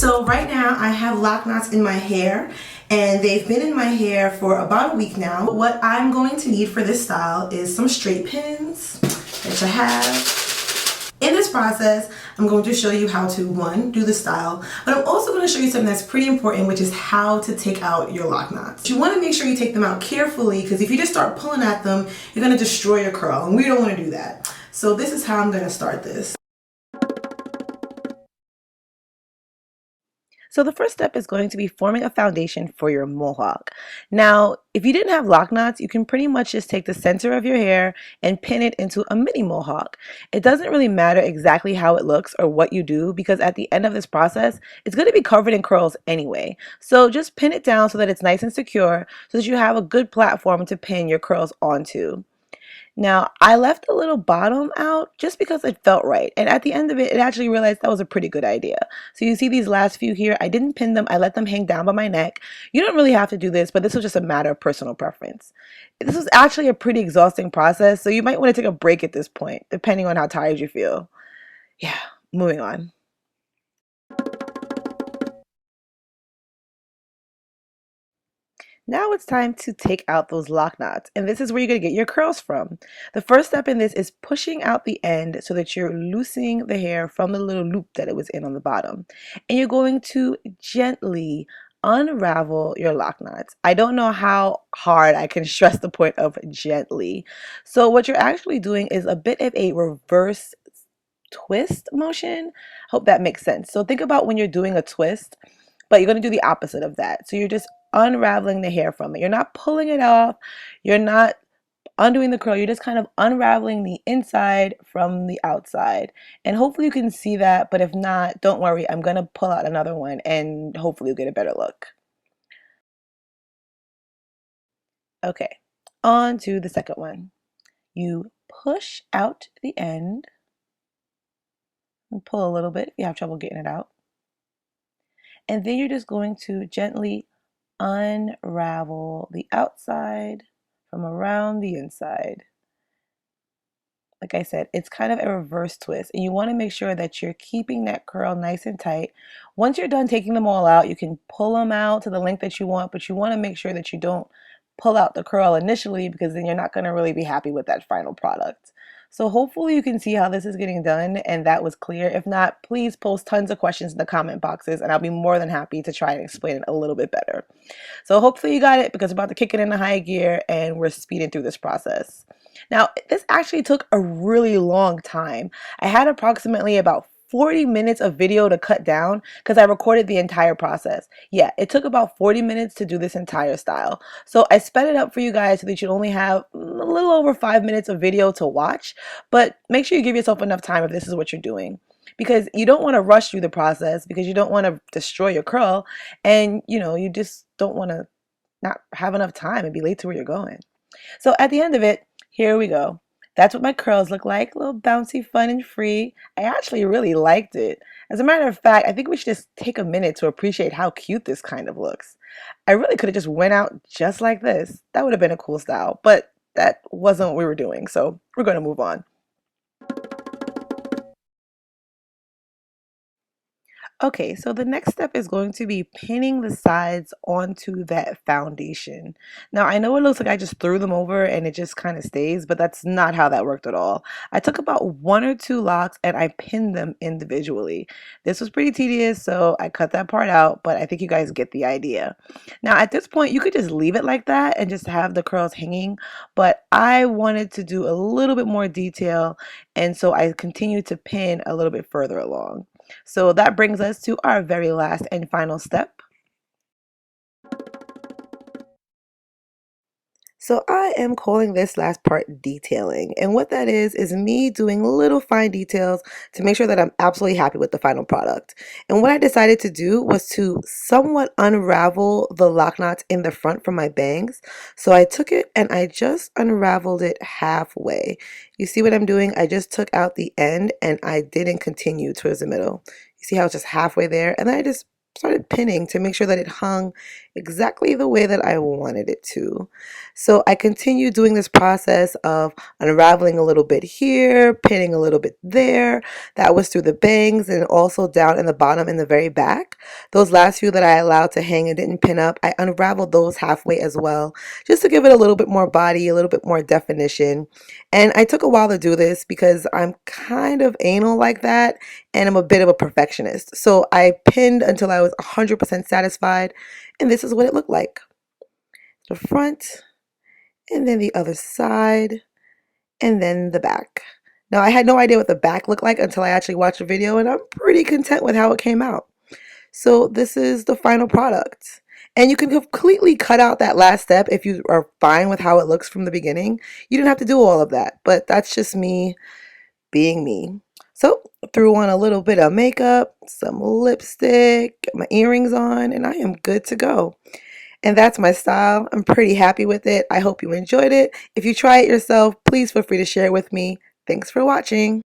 So right now I have lock knots in my hair and they've been in my hair for about a week now. What I'm going to need for this style is some straight pins, which I have. In this process, I'm going to show you how to, one, do the style, but I'm also going to show you something that's pretty important, which is how to take out your lock knots. You want to make sure you take them out carefully, because if you just start pulling at them, you're going to destroy your curl, and we don't want to do that. So this is how I'm going to start this. So the first step is going to be forming a foundation for your mohawk. Now, if you didn't have lock knots, you can pretty much just take the center of your hair and pin it into a mini mohawk. It doesn't really matter exactly how it looks or what you do, because at the end of this process, it's going to be covered in curls anyway. So just pin it down so that it's nice and secure, so that you have a good platform to pin your curls onto. Now, I left the little bottom out just because it felt right. And at the end of it, I actually realized that was a pretty good idea. So you see these last few here, I didn't pin them. I let them hang down by my neck. You don't really have to do this, but this was just a matter of personal preference. This was actually a pretty exhausting process, so you might want to take a break at this point, depending on how tired you feel. Yeah, moving on. Now it's time to take out those lock knots, and this is where you're going to get your curls from. The first step in this is pushing out the end so that you're loosening the hair from the little loop that it was in on the bottom. And you're going to gently unravel your lock knots. I don't know how hard I can stress the point of gently. So what you're actually doing is a bit of a reverse twist motion. Hope that makes sense. So think about when you're doing a twist, but you're going to do the opposite of that. So you're just unraveling the hair from it. You're not pulling it off. You're not undoing the curl. You're just kind of unraveling the inside from the outside. And hopefully you can see that, but if not, don't worry. I'm going to pull out another one and hopefully you'll get a better look. Okay, on to the second one. You push out the end and pull a little bit if you have trouble getting it out. And then you're just going to gently unravel the outside from around the inside. Like I said, it's kind of a reverse twist, and you want to make sure that you're keeping that curl nice and tight. Once you're done taking them all out, you can pull them out to the length that you want, but you want to make sure that you don't pull out the curl initially, because then you're not going to really be happy with that final product. So hopefully you can see how this is getting done and that was clear. If not, please post tons of questions in the comment boxes and I'll be more than happy to try and explain it a little bit better. So hopefully you got it, because we're about to kick it into high gear and we're speeding through this process. Now, this actually took a really long time. I had approximately about 40 minutes of video to cut down because I recorded the entire process. Yeah, it took about 40 minutes to do this entire style. So I sped it up for you guys so that you only have a little over 5 minutes of video to watch, but make sure you give yourself enough time if this is what you're doing, because you don't want to rush through the process, because you don't want to destroy your curl, and you just don't want to not have enough time and be late to where you're going. So at the end of it, here we go. That's what my curls look like, a little bouncy, fun, and free. I actually really liked it. As a matter of fact, I think we should just take a minute to appreciate how cute this kind of looks. I really could have just went out just like this. That would have been a cool style, but that wasn't what we were doing, so we're going to move on. Okay, so the next step is going to be pinning the sides onto that foundation. Now, I know it looks like I just threw them over and it just kind of stays, but that's not how that worked at all. I took about one or two locks and I pinned them individually. This was pretty tedious, so I cut that part out, but I think you guys get the idea. Now, at this point, you could just leave it like that and just have the curls hanging, but I wanted to do a little bit more detail, and so I continued to pin a little bit further along. So that brings us to our very last and final step. So I am calling this last part detailing. And what that is me doing little fine details to make sure that I'm absolutely happy with the final product. And what I decided to do was to somewhat unravel the lock knots in the front from my bangs. So I took it and I just unraveled it halfway. You see what I'm doing? I just took out the end and I didn't continue towards the middle. You see how it's just halfway there? And then I just started pinning to make sure that it hung exactly the way that I wanted it to. So I continued doing this process of unraveling a little bit here, pinning a little bit there. That was through the bangs and also down in the bottom in the very back. Those last few that I allowed to hang and didn't pin up, I unraveled those halfway as well, just to give it a little bit more body, a little bit more definition. And I took a while to do this because I'm kind of anal like that and I'm a bit of a perfectionist. So I pinned until I was 100% satisfied, and this is what it looked like. The front, and then the other side, and then the back. Now, I had no idea what the back looked like until I actually watched the video, and I'm pretty content with how it came out. So this is the final product. And you can completely cut out that last step if you are fine with how it looks from the beginning. You didn't have to do all of that, but that's just me being me. So threw on a little bit of makeup, some lipstick, get my earrings on, and I am good to go. And that's my style. I'm pretty happy with it. I hope you enjoyed it. If you try it yourself, please feel free to share it with me. Thanks for watching.